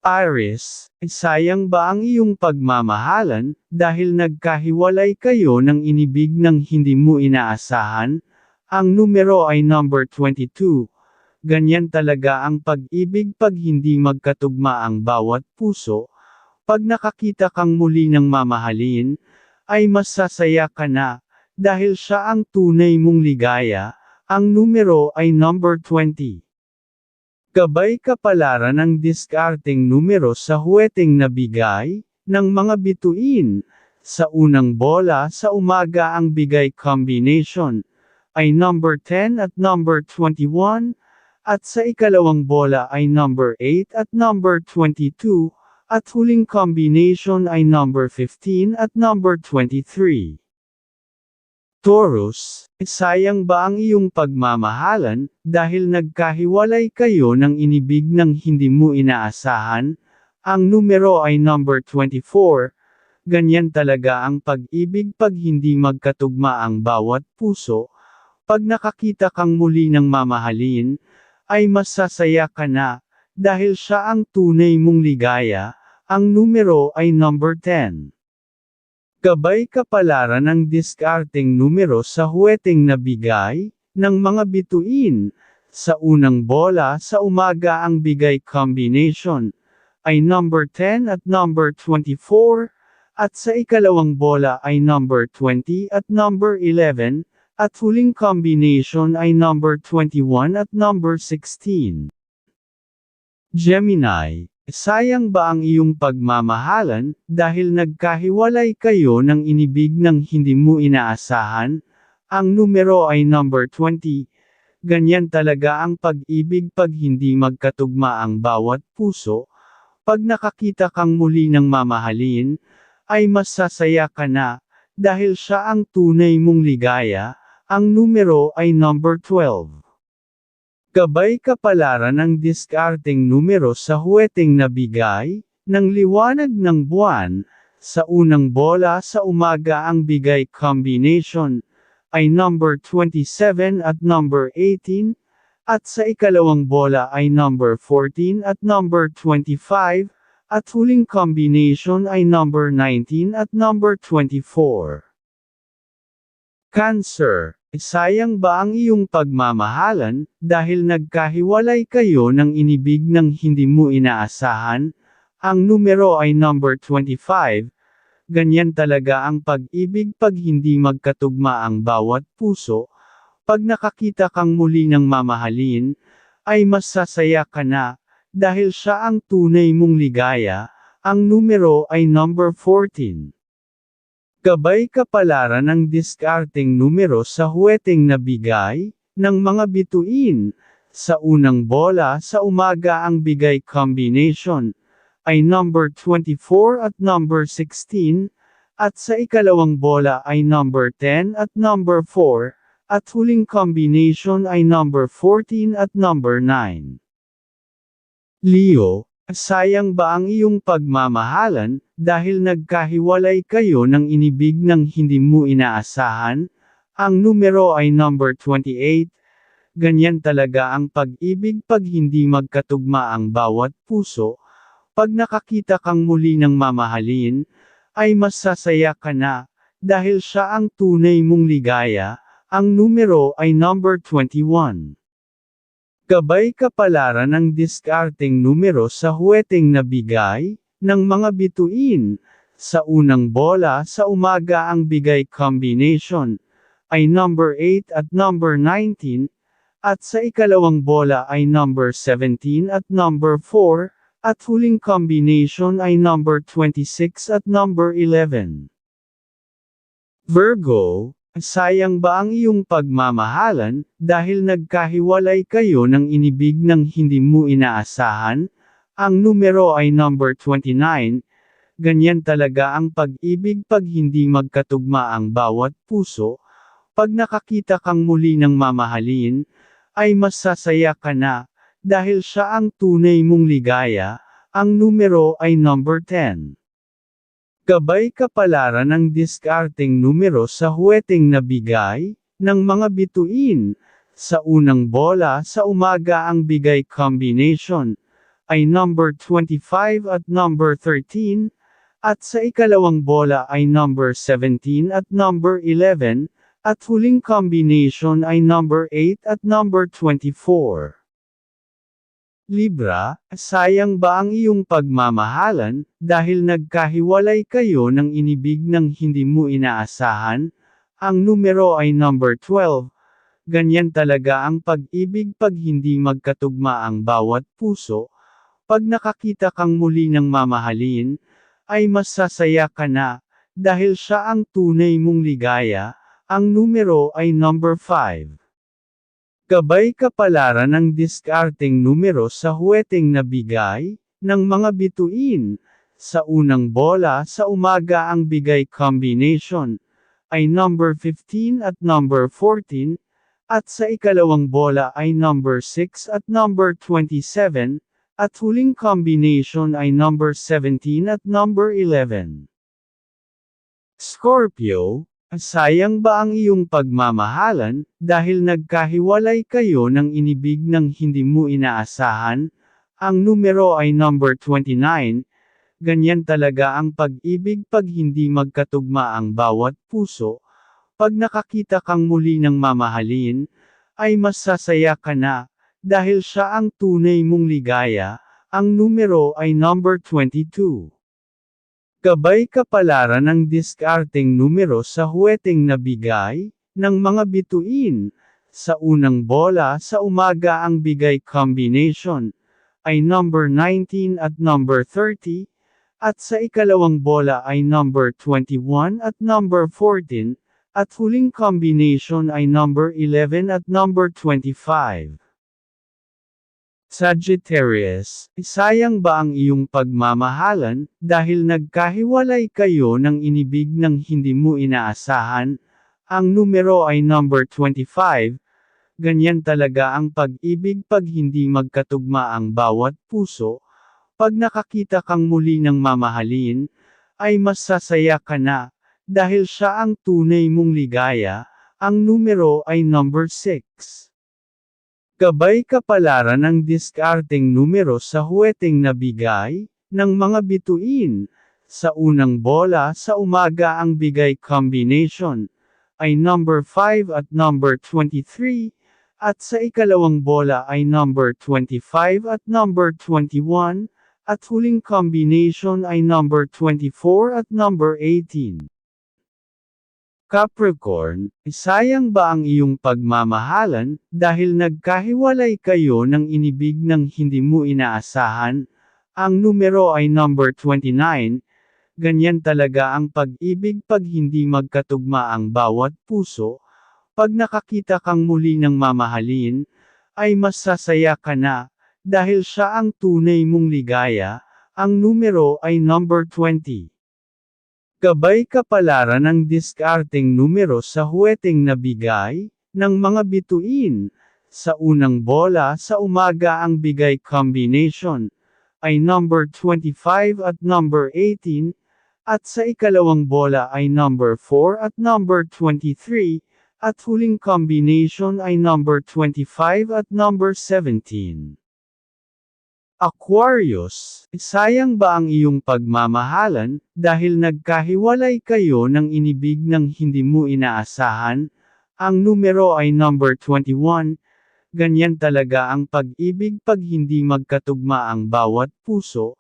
Aries, sayang ba ang iyong pagmamahalan, dahil nagkahiwalay kayo ng inibig ng hindi mo inaasahan? Ang numero ay number 22. Ganyan talaga ang pag-ibig pag hindi magkatugma ang bawat puso. Pag nakakita kang muli ng mamahalin, ay masasaya ka na, dahil siya ang tunay mong ligaya. Ang numero ay number 20. Gabay kapalaran ng diskarteng numero sa huweteng nabigay, ng mga bituin. Sa unang bola sa umaga ang bigay combination, ay number 10 at number 21, at sa ikalawang bola ay number 8 at number 22, at huling combination ay number 15 at number 23. Taurus, sayang ba ang iyong pagmamahalan, dahil nagkahiwalay kayo ng inibig ng hindi mo inaasahan? Ang numero ay number 24. Ganyan talaga ang pag-ibig pag hindi magkatugma ang bawat puso. Pag nakakita kang muli ng mamahalin, ay masasaya ka na, dahil siya ang tunay mong ligaya. Ang numero ay number 10. Gabay kapalaran ng diskarteng numero sa huweteng nabigay, ng mga bituin. Sa unang bola sa umaga ang bigay combination, ay number 10 at number 24, at sa ikalawang bola ay number 20 at number 11, at huling combination ay number 21 at number 16. Gemini, sayang ba ang iyong pagmamahalan, dahil nagkahiwalay kayo ng inibig ng hindi mo inaasahan? Ang numero ay number 20. Ganyan talaga ang pag-ibig pag hindi magkatugma ang bawat puso. Pag nakakita kang muli ng mamahalin, ay masasaya ka na, dahil siya ang tunay mong ligaya. Ang numero ay number 12. Gabay kapalaran ng diskarteng numero sa huweteng nabigay, ng liwanag ng buwan. Sa unang bola sa umaga ang bigay combination, ay number 27 at number 18, at sa ikalawang bola ay number 14 at number 25, at huling combination ay number 19 at number 24. Cancer, sayang ba ang iyong pagmamahalan, dahil nagkahiwalay kayo ng inibig ng hindi mo inaasahan? Ang numero ay number 25. Ganyan talaga ang pag-ibig pag hindi magkatugma ang bawat puso. Pag nakakita kang muli ng mamahalin, ay masasaya ka na, dahil siya ang tunay mong ligaya. Ang numero ay number 14. Gabay kapalaran ng diskarteng numero sa huweteng nabigay, ng mga bituin. Sa unang bola sa umaga ang bigay combination, ay number 24 at number 16, at sa ikalawang bola ay number 10 at number 4, at huling combination ay number 14 at number 9. Leo, sayang ba ang iyong pagmamahalan, dahil nagkahiwalay kayo ng inibig ng hindi mo inaasahan? Ang numero ay number 28. Ganyan talaga ang pag-ibig pag hindi magkatugma ang bawat puso. Pag nakakita kang muli ng mamahalin, ay masasaya ka na, dahil siya ang tunay mong ligaya. Ang numero ay number 21. Gabay kapalaran ng diskarteng numero sa huweteng nabigay, ng mga bituin. Sa unang bola sa umaga ang bigay combination, ay number 8 at number 19, at sa ikalawang bola ay number 17 at number 4, at huling combination ay number 26 at number 11. Virgo, sayang ba ang iyong pagmamahalan, dahil nagkahiwalay kayo ng inibig ng hindi mo inaasahan? Ang numero ay number 29. Ganyan talaga ang pag-ibig pag hindi magkatugma ang bawat puso. Pag nakakita kang muli ng mamahalin, ay masasaya ka na, dahil siya ang tunay mong ligaya. Ang numero ay number 10. Gabay kapalaran ng diskarteng numero sa huweteng nabigay, ng mga bituin. Sa unang bola sa umaga ang bigay combination, ay number 25 at number 13, at sa ikalawang bola ay number 17 at number 11, at huling combination ay number 8 at number 24. Libra, sayang ba ang iyong pagmamahalan, dahil nagkahiwalay kayo ng inibig ng hindi mo inaasahan? Ang numero ay number 12. Ganyan talaga ang pag-ibig pag hindi magkatugma ang bawat puso. Pag nakakita kang muli ng mamahalin, ay masasaya ka na, dahil siya ang tunay mong ligaya. Ang numero ay number 5. Gabay kapalaran ng diskarteng numero sa huweteng nabigay, ng mga bituin. Sa unang bola sa umaga ang bigay combination, ay number 15 at number 14, at sa ikalawang bola ay number 6 at number 27, at huling combination ay number 17 at number 11. Scorpio, sayang ba ang iyong pagmamahalan, dahil nagkahiwalay kayo ng inibig ng hindi mo inaasahan? Ang numero ay number 29. Ganyan talaga ang pag-ibig pag hindi magkatugma ang bawat puso. Pag nakakita kang muli ng mamahalin, ay masasaya ka na, dahil siya ang tunay mong ligaya. Ang numero ay number 22. Gabay kapalaran ng diskarteng numero sa huweteng nabigay, ng mga bituin. Sa unang bola sa umaga ang bigay combination, ay number 19 at number 30, at sa ikalawang bola ay number 21 at number 14, at huling combination ay number 11 at number 25. Sagittarius, sayang ba ang iyong pagmamahalan, dahil nagkahiwalay kayo ng inibig ng hindi mo inaasahan? Ang numero ay number 25. Ganyan talaga ang pag-ibig pag hindi magkatugma ang bawat puso. Pag nakakita kang muli ng mamahalin, ay masasaya ka na, dahil siya ang tunay mong ligaya. Ang numero ay number 6. Gabay kapalaran ng diskarteng numero sa huweteng nabigay, ng mga bituin. Sa unang bola sa umaga ang bigay combination, ay number 5 at number 23, at sa ikalawang bola ay number 25 at number 21, at huling combination ay number 24 at number 18. Capricorn, sayang ba ang iyong pagmamahalan, dahil nagkahiwalay kayo ng inibig ng hindi mo inaasahan? Ang numero ay number 29. Ganyan talaga ang pag-ibig pag hindi magkatugma ang bawat puso. Pag nakakita kang muli ng mamahalin, ay masasaya ka na, dahil siya ang tunay mong ligaya. Ang numero ay number 20. Gabay kapalaran ng diskarteng numero sa huweteng nabigay, ng mga bituin. Sa unang bola sa umaga ang bigay combination, ay number 25 at number 18, at sa ikalawang bola ay number 4 at number 23, at huling combination ay number 25 at number 17. Aquarius, sayang ba ang iyong pagmamahalan, dahil nagkahiwalay kayo ng inibig ng hindi mo inaasahan? Ang numero ay number 21. Ganyan talaga ang pag-ibig pag hindi magkatugma ang bawat puso.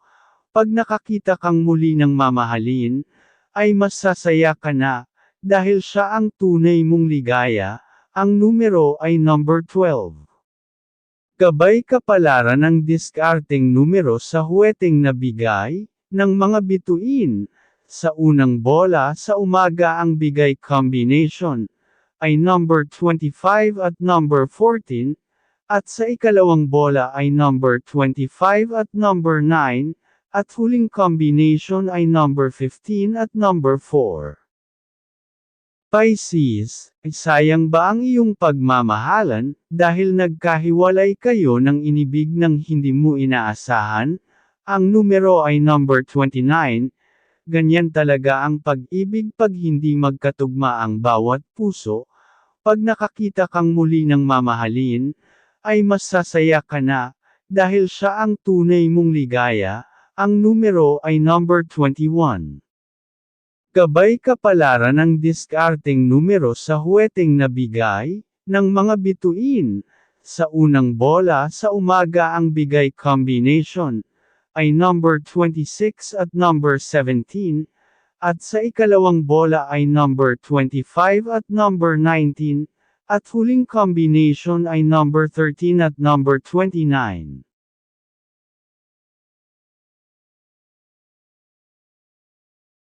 Pag nakakita kang muli ng mamahalin, ay masasaya ka na, dahil siya ang tunay mong ligaya. Ang numero ay number 12. Gabay kapalaran ng diskarteng numero sa huweteng nabigay, ng mga bituin. Sa unang bola sa umaga ang bigay combination, ay number 25 at number 14, at sa ikalawang bola ay number 25 at number 9, at huling combination ay number 15 at number 4. Pisces, sayang ba ang iyong pagmamahalan, dahil nagkahiwalay kayo ng inibig ng hindi mo inaasahan? Ang numero ay number 29. Ganyan talaga ang pag-ibig pag hindi magkatugma ang bawat puso. Pag nakakita kang muli ng mamahalin, ay masasaya ka na, dahil siya ang tunay mong ligaya, ang numero ay number 21. Gabay kapalaran ng diskarteng numero sa huweteng nabigay, ng mga bituin. Sa unang bola sa umaga ang bigay combination, ay number 26 at number 17, at sa ikalawang bola ay number 25 at number 19, at huling combination ay number 13 at number 29.